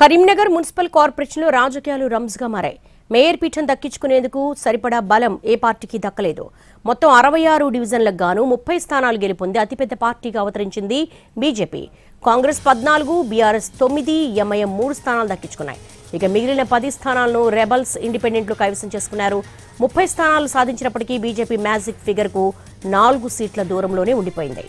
Karimnagar municipal కార్పొరేషన్లో రాజకీయాలు రంజ్గా మారాయి. మేయర్ పీఠం దక్కించుకునేందుకు సరిపడా బలం ఏ పార్టీకి దక్కలేదు. మొత్తం 66 డివిజన్లకు గాను 30 స్థానాలు గెలుపొంది అతిపెద్ద పార్టీగా అవతరించింది బీజేపీ. కాంగ్రెస్ 14, బీఆర్ఎస్ 9, ఎంఐఎం 3 స్థానాలు దక్కించుకున్నాయి. ఇక మిగిలిన 10 స్థానాలను రెబల్స్, ఇండిపెండెంట్లు కైవసం చేసుకున్నారు. 30 స్థానాలు సాధించినప్పటికీ బీజేపీ మ్యాజిక్ ఫిగర్కు 4 సీట్ల దూరంలోనే ఉండిపోయింది.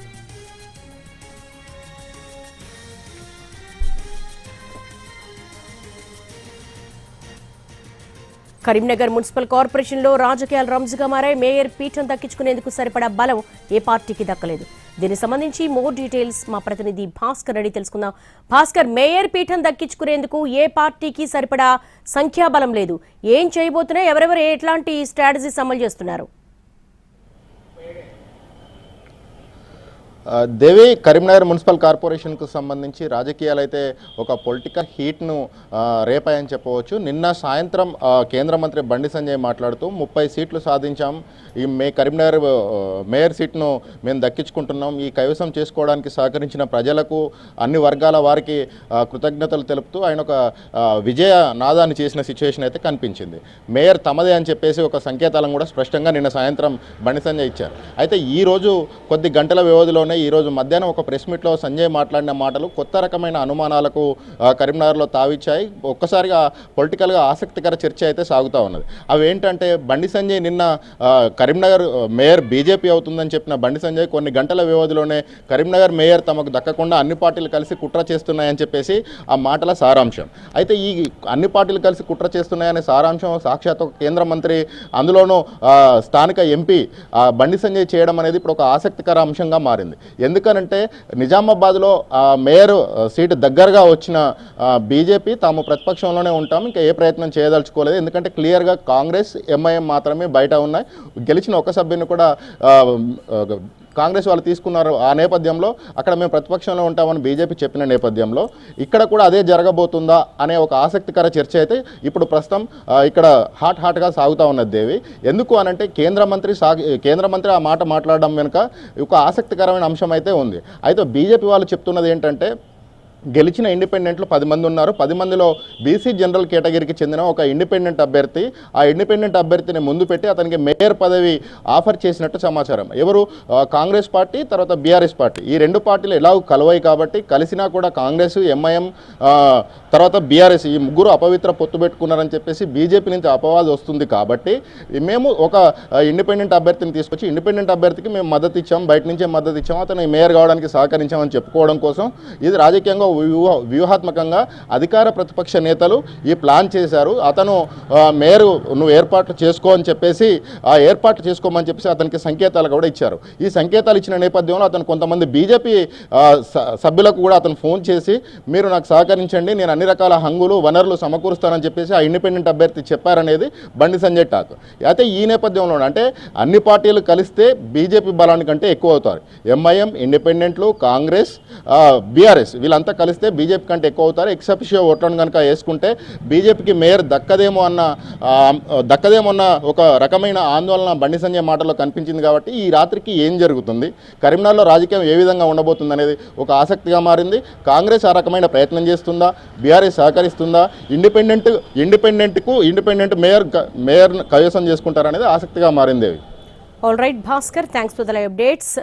కరీంనగర్ మున్సిపల్ కార్పొరేషన్లో రాజకీయాలు రంజ్గా మారాయి. మేయర్ పీఠం దక్కించుకునేందుకు సరిపడా బలం ఏ పార్టీకి దక్కలేదు. దీనికి సంబంధించి మోర్ డీటెయిల్స్ మా ప్రతినిధి భాస్కర్ అడిగి తెలుసుకుందాం. భాస్కర్, మేయర్ పీఠం దక్కించుకునేందుకు ఏ పార్టీకి సరిపడా సంఖ్యాబలం లేదు. ఏం చేయబోతున్నాయి, ఎవరెవరు ఎట్లాంటి స్ట్రాటజీస్ అమలు చేస్తున్నారు? దేవి, కరీంనగర్ మున్సిపల్ కార్పొరేషన్కు సంబంధించి రాజకీయాలు అయితే ఒక పొలిటికల్ హీట్ను రేపాయని చెప్పవచ్చు. నిన్న సాయంత్రం కేంద్ర మంత్రి బండి సంజయ్ మాట్లాడుతూ 30 సీట్లు సాధించాం, ఈ కరీంనగర్ మేయర్ సీట్ను మేము దక్కించుకుంటున్నాం, ఈ కైవసం చేసుకోవడానికి సహకరించిన ప్రజలకు, అన్ని వర్గాల వారికి కృతజ్ఞతలు తెలుపుతూ ఆయన ఒక విజయ నాదాన్ని చేసిన సిచ్యువేషన్ అయితే కనిపించింది. మేయర్ తమదే అని చెప్పేసి ఒక సంకేతాలను కూడా స్పష్టంగా నిన్న సాయంత్రం బండి సంజయ్ ఇచ్చారు. అయితే ఈరోజు కొద్ది గంటల వ్యవధిలోనే ఈరోజు మధ్యాహ్నం ఒక ప్రెస్ మీట్లో సంజయ్ మాట్లాడిన మాటలు కొత్త రకమైన అనుమానాలకు కరీంనగర్లో తావిచ్చాయి. ఒక్కసారిగా పొలిటికల్గా ఆసక్తికర చర్చ అయితే సాగుతూ ఉన్నది. అవి ఏంటంటే, బండి సంజయ్ నిన్న కరీంనగర్ మేయర్ బీజేపీ అవుతుందని చెప్పిన బండి సంజయ్ కొన్ని గంటల వ్యవధిలోనే కరీంనగర్ మేయర్ తమకు దక్కకుండా అన్ని పార్టీలు కలిసి కుట్ర చేస్తున్నాయని చెప్పేసి ఆ మాటల సారాంశం. అయితే ఈ అన్ని పార్టీలు కలిసి కుట్ర చేస్తున్నాయనే సారాంశం సాక్షాత్ కేంద్ర మంత్రి, అందులోనూ స్థానిక ఎంపీ బండి సంజయ్ చేయడం అనేది ఇప్పుడు ఒక ఆసక్తికర అంశంగా మారింది. ఎందుకనంటే, నిజామాబాద్లో మేయర్ సీటు దగ్గరగా వచ్చిన బీజేపీ తాము ప్రతిపక్షంలోనే ఉంటాం, ఇంకా ఏ ప్రయత్నం చేయదలుచుకోలేదు. ఎందుకంటే క్లియర్గా కాంగ్రెస్, ఎంఐఎం మాత్రమే బయట ఉన్నాయి. గెలిచిన ఒక సభ్యుని కూడా కాంగ్రెస్ వాళ్ళు తీసుకున్నారు. ఆ నేపథ్యంలో అక్కడ మేము ప్రతిపక్షంలో ఉంటామని బీజేపీ చెప్పిన నేపథ్యంలో ఇక్కడ కూడా అదే జరగబోతుందా అనే ఒక ఆసక్తికర చర్చ అయితే ఇప్పుడు ప్రస్తుతం ఇక్కడ హాట్గా సాగుతూ ఉన్నది. దేవి, ఎందుకు అనంటే కేంద్ర మంత్రి ఆ మాట మాట్లాడడం వెనుక ఒక ఆసక్తికరమైన అంశం అయితే ఉంది. అయితే బీజేపీ వాళ్ళు చెప్తున్నది ఏంటంటే, గెలిచిన ఇండిపెండెంట్లు 10 మంది ఉన్నారు. 10 మందిలో బీసీ జనరల్ కేటగిరీకి చెందిన ఒక ఇండిపెండెంట్ అభ్యర్థి, ఆ ఇండిపెండెంట్ అభ్యర్థిని ముందు పెట్టి అతనికి మేయర్ పదవి ఆఫర్ చేసినట్టు సమాచారం. ఎవరు? కాంగ్రెస్ పార్టీ, తర్వాత బీఆర్ఎస్ పార్టీ. ఈ రెండు పార్టీలు ఎలాగో కలవాయి కాబట్టి, కలిసినా కూడా కాంగ్రెస్, ఎంఐఎం, తర్వాత బీఆర్ఎస్ ఈ ముగ్గురు అపవిత్ర పొత్తు పెట్టుకున్నారని చెప్పేసి బీజేపీ నుంచి అపవాదు వస్తుంది. కాబట్టి మేము ఒక ఇండిపెండెంట్ అభ్యర్థిని తీసుకొచ్చి, ఇండిపెండెంట్ అభ్యర్థికి మేము మద్దతు ఇచ్చాం, బయట నుంచే మద్దతు ఇచ్చాము, అతను మేయర్ కావడానికి సహకరించామని చెప్పుకోవడం కోసం ఇది రాజకీయంగా వ్యూహాత్మకంగా అధికార ప్రతిపక్ష నేతలు ఈ ప్లాన్ చేశారు. అతను మేయరు నువ్వు ఏర్పాట్లు చేసుకో అని చెప్పేసి, ఆ ఏర్పాట్లు చేసుకోమని చెప్పేసి అతనికి సంకేతాలు కూడా ఇచ్చారు. ఈ సంకేతాలు ఇచ్చిన నేపథ్యంలో అతను కొంతమంది బీజేపీ సభ్యులకు కూడా అతను ఫోన్ చేసి, మీరు నాకు సహకరించండి, నేను అన్ని రకాల హంగులు వనరులు సమకూరుస్తానని చెప్పేసి ఆ ఇండిపెండెంట్ అభ్యర్థి చెప్పారనేది బండి సంజయ్ టాక్. అయితే ఈ నేపథ్యంలో అంటే అన్ని పార్టీలు కలిస్తే బీజేపీ బలానికంటే ఎక్కువ అవుతారు. ఎంఐఎం, ఇండిపెండెంట్లు, కాంగ్రెస్, బీఆర్ఎస్ వీళ్ళంతా కలిస్తే బీజేపీ కంటే ఎక్కువ అవుతారు. ఎక్సెప్షియో ఓట్లను కనుక వేసుకుంటే బీజేపీకి మేయర్ దక్కదేమో అన్న ఒక రకమైన ఆందోళన బండి సంజయ్ మాటల్లో కనిపించింది. కాబట్టి ఈ రాత్రికి ఏం జరుగుతుంది, కరీంనగర్లో రాజకీయం ఏ విధంగా ఉండబోతుంది అనేది ఒక ఆసక్తిగా మారింది. కాంగ్రెస్ ఆ రకమైన ప్రయత్నం చేస్తుందా, బీఆర్ఎస్ సహకరిస్తుందా, ఇండిపెండెంట్ మేయర్ కైవసం చేసుకుంటారనేది ఆసక్తిగా మారింది. All right Bhaskar, thanks for the live updates.